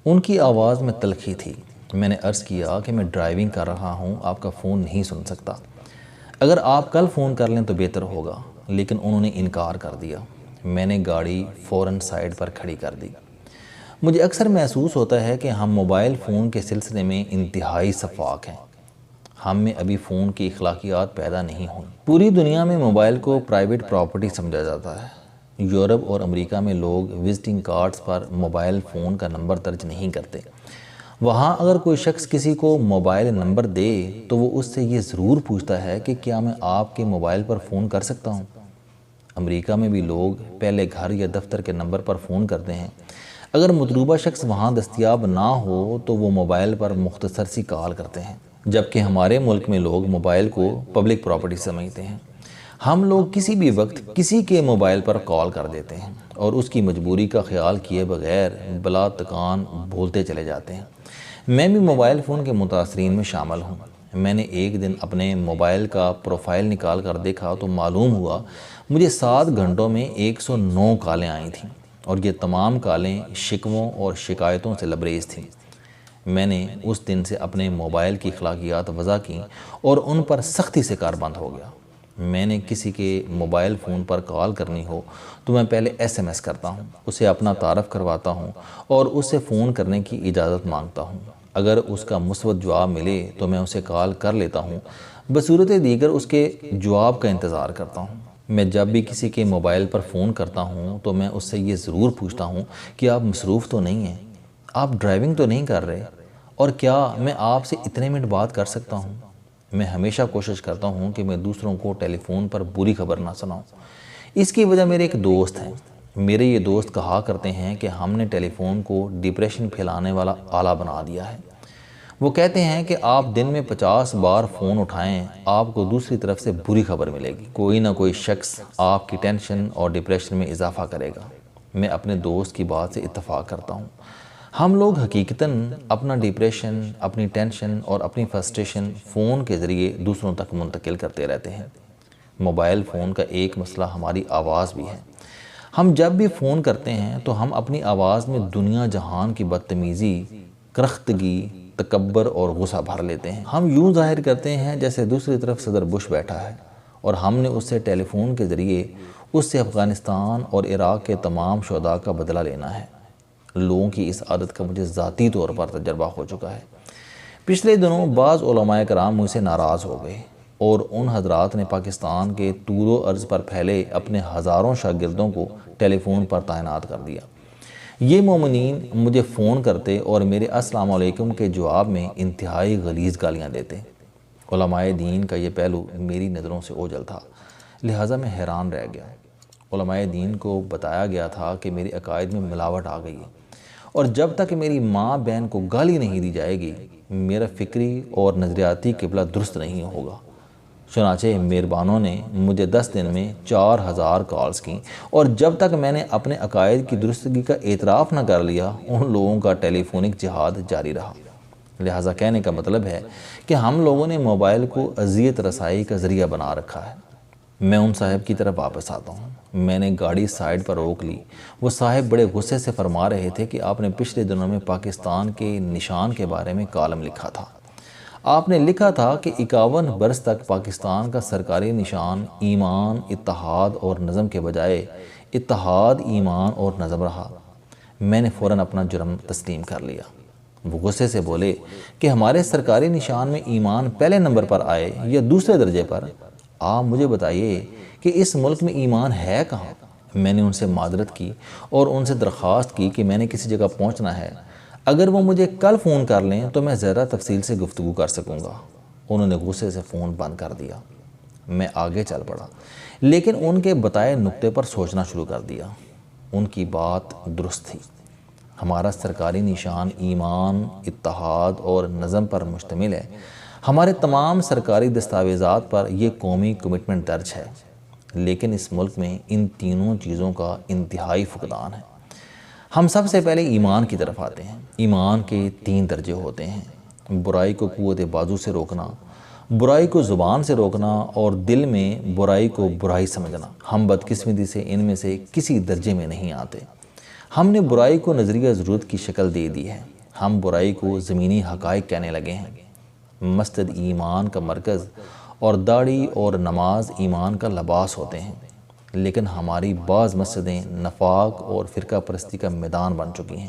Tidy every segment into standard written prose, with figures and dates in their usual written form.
ان کی آواز میں تلخی تھی۔ میں نے عرض کیا کہ میں ڈرائیونگ کر رہا ہوں، آپ کا فون نہیں سن سکتا۔ اگر آپ کل فون کر لیں تو بہتر ہوگا، لیکن انہوں نے انکار کر دیا۔ میں نے گاڑی فوراً سائیڈ پر کھڑی کر دی۔ مجھے اکثر محسوس ہوتا ہے کہ ہم موبائل فون کے سلسلے میں انتہائی شفاف ہیں۔ ہم میں ابھی فون کی اخلاقیات پیدا نہیں ہوئی۔ پوری دنیا میں موبائل کو پرائیویٹ پراپرٹی سمجھا جاتا ہے۔ یورپ اور امریکہ میں لوگ وزٹنگ کارڈز پر موبائل فون کا نمبر درج نہیں کرتے۔ وہاں اگر کوئی شخص کسی کو موبائل نمبر دے تو وہ اس سے یہ ضرور پوچھتا ہے کہ کیا میں آپ کے موبائل پر فون کر سکتا ہوں۔ امریکہ میں بھی لوگ پہلے گھر یا دفتر کے نمبر پر فون کرتے ہیں۔ اگر مطلوبہ شخص وہاں دستیاب نہ ہو تو وہ موبائل پر مختصر سی کال کرتے ہیں، جبکہ ہمارے ملک میں لوگ موبائل کو پبلک پراپرٹی سمجھتے ہیں۔ ہم لوگ کسی بھی وقت کسی کے موبائل پر کال کر دیتے ہیں اور اس کی مجبوری کا خیال کیے بغیر بلا تکان بولتے چلے جاتے ہیں۔ میں بھی موبائل فون کے متاثرین میں شامل ہوں۔ میں نے ایک دن اپنے موبائل کا پروفائل نکال کر دیکھا تو معلوم ہوا مجھے 7 گھنٹوں میں 109 کالیں آئی تھیں، اور یہ تمام کالیں شکووں اور شکایتوں سے لبریز تھیں۔ میں نے اس دن سے اپنے موبائل کی اخلاقیات وضع کیں اور ان پر سختی سے کاربند ہو گیا۔ میں نے کسی کے موبائل فون پر کال کرنی ہو تو میں پہلے SMS کرتا ہوں، اسے اپنا تعارف کرواتا ہوں اور اس سے فون کرنے کی اجازت مانگتا ہوں۔ اگر اس کا مثبت جواب ملے تو میں اسے کال کر لیتا ہوں، بصورت دیگر اس کے جواب کا انتظار کرتا ہوں۔ میں جب بھی کسی کے موبائل پر فون کرتا ہوں تو میں اس سے یہ ضرور پوچھتا ہوں کہ آپ مصروف تو نہیں ہیں، آپ ڈرائیونگ تو نہیں کر رہے، اور کیا میں آپ سے اتنے منٹ بات کر سکتا ہوں۔ میں ہمیشہ کوشش کرتا ہوں کہ میں دوسروں کو ٹیلی فون پر بری خبر نہ سناؤں۔ اس کی وجہ میرے ایک دوست ہیں۔ میرے یہ دوست کہا کرتے ہیں کہ ہم نے ٹیلی فون کو ڈپریشن پھیلانے والا آلہ بنا دیا ہے۔ وہ کہتے ہیں کہ آپ دن میں 50 بار فون اٹھائیں، آپ کو دوسری طرف سے بری خبر ملے گی۔ کوئی نہ کوئی شخص آپ کی ٹینشن اور ڈپریشن میں اضافہ کرے گا۔ میں اپنے دوست کی بات سے اتفاق کرتا ہوں۔ ہم لوگ حقیقتاً اپنا ڈپریشن، اپنی ٹینشن اور اپنی فرسٹریشن فون کے ذریعے دوسروں تک منتقل کرتے رہتے ہیں۔ موبائل فون کا ایک مسئلہ ہماری آواز بھی ہے۔ ہم جب بھی فون کرتے ہیں تو ہم اپنی آواز میں دنیا جہان کی بدتمیزی، کرختگی، تکبر اور غصہ بھر لیتے ہیں۔ ہم یوں ظاہر کرتے ہیں جیسے دوسری طرف صدر بش بیٹھا ہے اور ہم نے اس سے ٹیلی فون کے ذریعے اس سے افغانستان اور عراق کے تمام شہداء کا بدلہ لینا ہے۔ لوگوں کی اس عادت کا مجھے ذاتی طور پر تجربہ ہو چکا ہے۔ پچھلے دنوں بعض علماء کرام مجھ سے ناراض ہو گئے اور ان حضرات نے پاکستان کے طول و عرض پر پھیلے اپنے ہزاروں شاگردوں کو ٹیلی فون پر تعینات کر دیا۔ یہ مومنین مجھے فون کرتے اور میرے السلام علیکم کے جواب میں انتہائی غلیظ گالیاں دیتے۔ علماء دین کا یہ پہلو میری نظروں سے اوجھل تھا، لہٰذا میں حیران رہ گیا۔ علماء دین کو بتایا گیا تھا کہ میرے عقائد میں ملاوٹ آ گئی ہے، اور جب تک میری ماں بہن کو گالی نہیں دی جائے گی میرا فکری اور نظریاتی قبلہ درست نہیں ہوگا۔ چنانچہ مہربانوں نے مجھے 10 دن میں 4000 کالز کیں، اور جب تک میں نے اپنے عقائد کی درستگی کا اعتراف نہ کر لیا ان لوگوں کا ٹیلی فونک جہاد جاری رہا۔ لہٰذا کہنے کا مطلب ہے کہ ہم لوگوں نے موبائل کو اذیت رسائی کا ذریعہ بنا رکھا ہے۔ میں ان صاحب کی طرف واپس آتا ہوں۔ میں نے گاڑی سائیڈ پر روک لی۔ وہ صاحب بڑے غصے سے فرما رہے تھے کہ آپ نے پچھلے دنوں میں پاکستان کے نشان کے بارے میں کالم لکھا تھا۔ آپ نے لکھا تھا کہ 51 برس تک پاکستان کا سرکاری نشان ایمان، اتحاد اور نظم کے بجائے اتحاد، ایمان اور نظم رہا۔ میں نے فوراً اپنا جرم تسلیم کر لیا۔ وہ غصے سے بولے کہ ہمارے سرکاری نشان میں ایمان پہلے نمبر پر آئے یا دوسرے درجے پر؟ آپ مجھے بتائیے کہ اس ملک میں ایمان ہے کہاں؟ میں نے ان سے معذرت کی اور ان سے درخواست کی کہ میں نے کسی جگہ پہنچنا ہے، اگر وہ مجھے کل فون کر لیں تو میں زیادہ تفصیل سے گفتگو کر سکوں گا۔ انہوں نے غصے سے فون بند کر دیا۔ میں آگے چل پڑا، لیکن ان کے بتائے نقطے پر سوچنا شروع کر دیا۔ ان کی بات درست تھی۔ ہمارا سرکاری نشان ایمان، اتحاد اور نظم پر مشتمل ہے۔ ہمارے تمام سرکاری دستاویزات پر یہ قومی کمٹمنٹ درج ہے، لیکن اس ملک میں ان تینوں چیزوں کا انتہائی فقدان ہے۔ ہم سب سے پہلے ایمان کی طرف آتے ہیں۔ ایمان کے 3 درجے ہوتے ہیں: برائی کو قوت بازو سے روکنا، برائی کو زبان سے روکنا اور دل میں برائی کو برائی سمجھنا۔ ہم بدقسمتی سے ان میں سے کسی درجے میں نہیں آتے۔ ہم نے برائی کو نظریہ ضرورت کی شکل دے دی ہے۔ ہم برائی کو زمینی حقائق کہنے لگے ہیں۔ مسجد ایمان کا مرکز اور داڑھی اور نماز ایمان کا لباس ہوتے ہیں، لیکن ہماری بعض مسجدیں نفاق اور فرقہ پرستی کا میدان بن چکی ہیں۔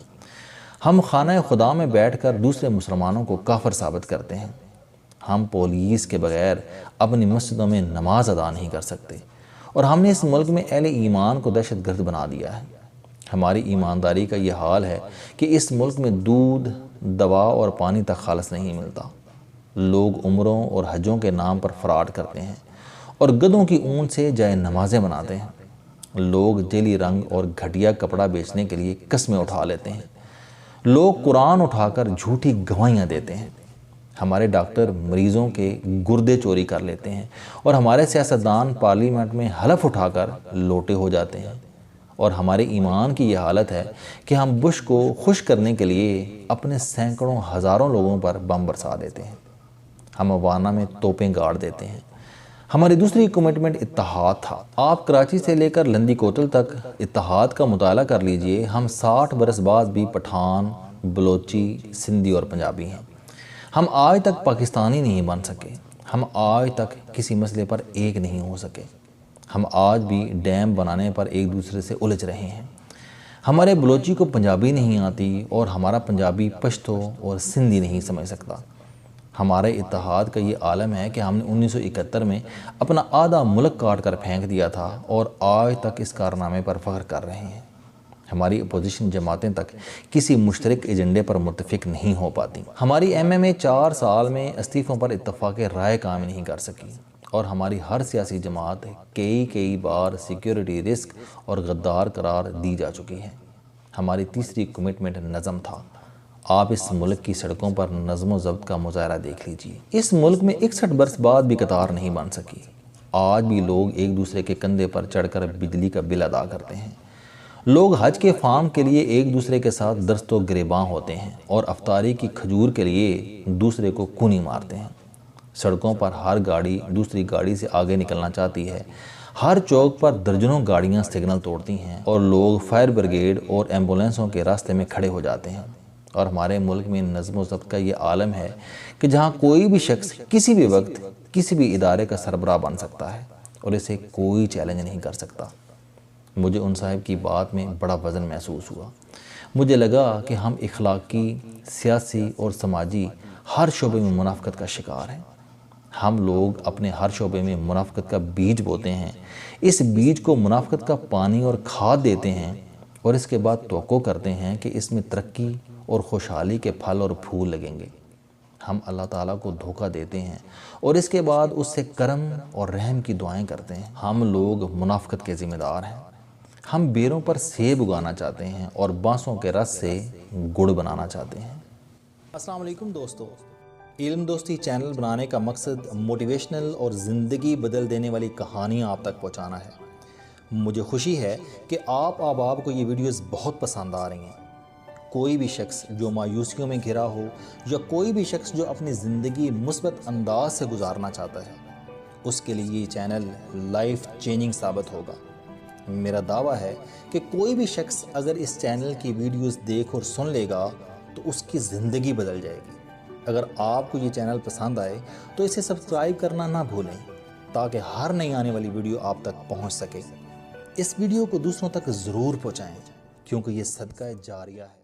ہم خانہ خدا میں بیٹھ کر دوسرے مسلمانوں کو کافر ثابت کرتے ہیں۔ ہم پولیس کے بغیر اپنی مسجدوں میں نماز ادا نہیں کر سکتے، اور ہم نے اس ملک میں اہل ایمان کو دہشت گرد بنا دیا ہے۔ ہماری ایمانداری کا یہ حال ہے کہ اس ملک میں دودھ، دوا اور پانی تک خالص نہیں ملتا۔ لوگ عمروں اور حجوں کے نام پر فراڈ کرتے ہیں اور گدھوں کی اون سے جائے نمازیں بناتے ہیں۔ لوگ جیلی رنگ اور گھٹیا کپڑا بیچنے کے لیے قسمیں اٹھا لیتے ہیں۔ لوگ قرآن اٹھا کر جھوٹی گواہیاں دیتے ہیں۔ ہمارے ڈاکٹر مریضوں کے گردے چوری کر لیتے ہیں، اور ہمارے سیاستدان پارلیمنٹ میں حلف اٹھا کر لوٹے ہو جاتے ہیں۔ اور ہمارے ایمان کی یہ حالت ہے کہ ہم بش کو خوش کرنے کے لیے اپنے سینکڑوں ہزاروں لوگوں پر بم برسا دیتے ہیں۔ ہم افغانہ میں توپیں گاڑ دیتے ہیں۔ ہماری دوسری کمٹمنٹ اتحاد تھا۔ آپ کراچی سے لے کر لندی کوتل تک اتحاد کا مطالعہ کر لیجئے، ہم 60 برس بعد بھی پٹھان، بلوچی، سندھی اور پنجابی ہیں۔ ہم آج تک پاکستانی نہیں بن سکے۔ ہم آج تک کسی مسئلے پر ایک نہیں ہو سکے۔ ہم آج بھی ڈیم بنانے پر ایک دوسرے سے الجھ رہے ہیں۔ ہمارے بلوچی کو پنجابی نہیں آتی، اور ہمارا پنجابی پشتو اور سندھی نہیں سمجھ سکتا۔ ہمارے اتحاد کا یہ عالم ہے کہ ہم نے 1971 میں اپنا آدھا ملک کاٹ کر پھینک دیا تھا، اور آج تک اس کارنامے پر فخر کر رہے ہیں۔ ہماری اپوزیشن جماعتیں تک کسی مشترک ایجنڈے پر متفق نہیں ہو پاتی۔ ہماری ایم ایم اے 4 سال میں استعفوں پر اتفاق رائے قائم نہیں کر سکی، اور ہماری ہر سیاسی جماعت کئی بار سیکیورٹی رسک اور غدار قرار دی جا چکی ہے۔ ہماری تیسری کمٹمنٹ نظم تھا۔ آپ اس ملک کی سڑکوں پر نظم و ضبط کا مظاہرہ دیکھ لیجئے۔ اس ملک میں 61 برس بعد بھی قطار نہیں بن سکی۔ آج بھی لوگ ایک دوسرے کے کندھے پر چڑھ کر بجلی کا بل ادا کرتے ہیں۔ لوگ حج کے فارم کے لیے ایک دوسرے کے ساتھ دست و گریباں ہوتے ہیں، اور افطاری کی کھجور کے لیے دوسرے کو کونی مارتے ہیں۔ سڑکوں پر ہر گاڑی دوسری گاڑی سے آگے نکلنا چاہتی ہے۔ ہر چوک پر درجنوں گاڑیاں سگنل توڑتی ہیں، اور لوگ فائر بریگیڈ اور ایمبولینسوں کے راستے میں کھڑے ہو جاتے ہیں۔ اور ہمارے ملک میں نظم و ضبط کا یہ عالم ہے کہ جہاں کوئی بھی شخص کسی بھی وقت کسی بھی ادارے کا سربراہ بن سکتا ہے، اور اسے کوئی چیلنج نہیں کر سکتا۔ مجھے ان صاحب کی بات میں بڑا وزن محسوس ہوا۔ مجھے لگا کہ ہم اخلاقی، سیاسی اور سماجی ہر شعبے میں منافقت کا شکار ہیں۔ ہم لوگ اپنے ہر شعبے میں منافقت کا بیج بوتے ہیں، اس بیج کو منافقت کا پانی اور کھاد دیتے ہیں، اور اس کے بعد توقع کرتے ہیں کہ اس میں ترقی اور خوشحالی کے پھل اور پھول لگیں گے۔ ہم اللہ تعالیٰ کو دھوکہ دیتے ہیں، اور اس کے بعد اس سے کرم اور رحم کی دعائیں کرتے ہیں۔ ہم لوگ منافقت کے ذمہ دار ہیں۔ ہم بیروں پر سیب اگانا چاہتے ہیں، اور بانسوں کے رس سے گڑ بنانا چاہتے ہیں۔ السلام علیکم دوستو۔ علم دوستی چینل بنانے کا مقصد موٹیویشنل اور زندگی بدل دینے والی کہانیاں آپ تک پہنچانا ہے۔ مجھے خوشی ہے کہ آپ احباب کو یہ ویڈیوز بہت پسند آ رہی ہیں۔ کوئی بھی شخص جو مایوسیوں میں گھرا ہو، یا کوئی بھی شخص جو اپنی زندگی مثبت انداز سے گزارنا چاہتا ہے، اس کے لیے یہ چینل لائف چینجنگ ثابت ہوگا۔ میرا دعویٰ ہے کہ کوئی بھی شخص اگر اس چینل کی ویڈیوز دیکھ اور سن لے گا تو اس کی زندگی بدل جائے گی۔ اگر آپ کو یہ چینل پسند آئے تو اسے سبسکرائب کرنا نہ بھولیں، تاکہ ہر نئی آنے والی ویڈیو آپ تک پہنچ سکے۔ اس ویڈیو کو دوسروں تک ضرور پہنچائیں، کیونکہ یہ صدقہ جاریہ ہے۔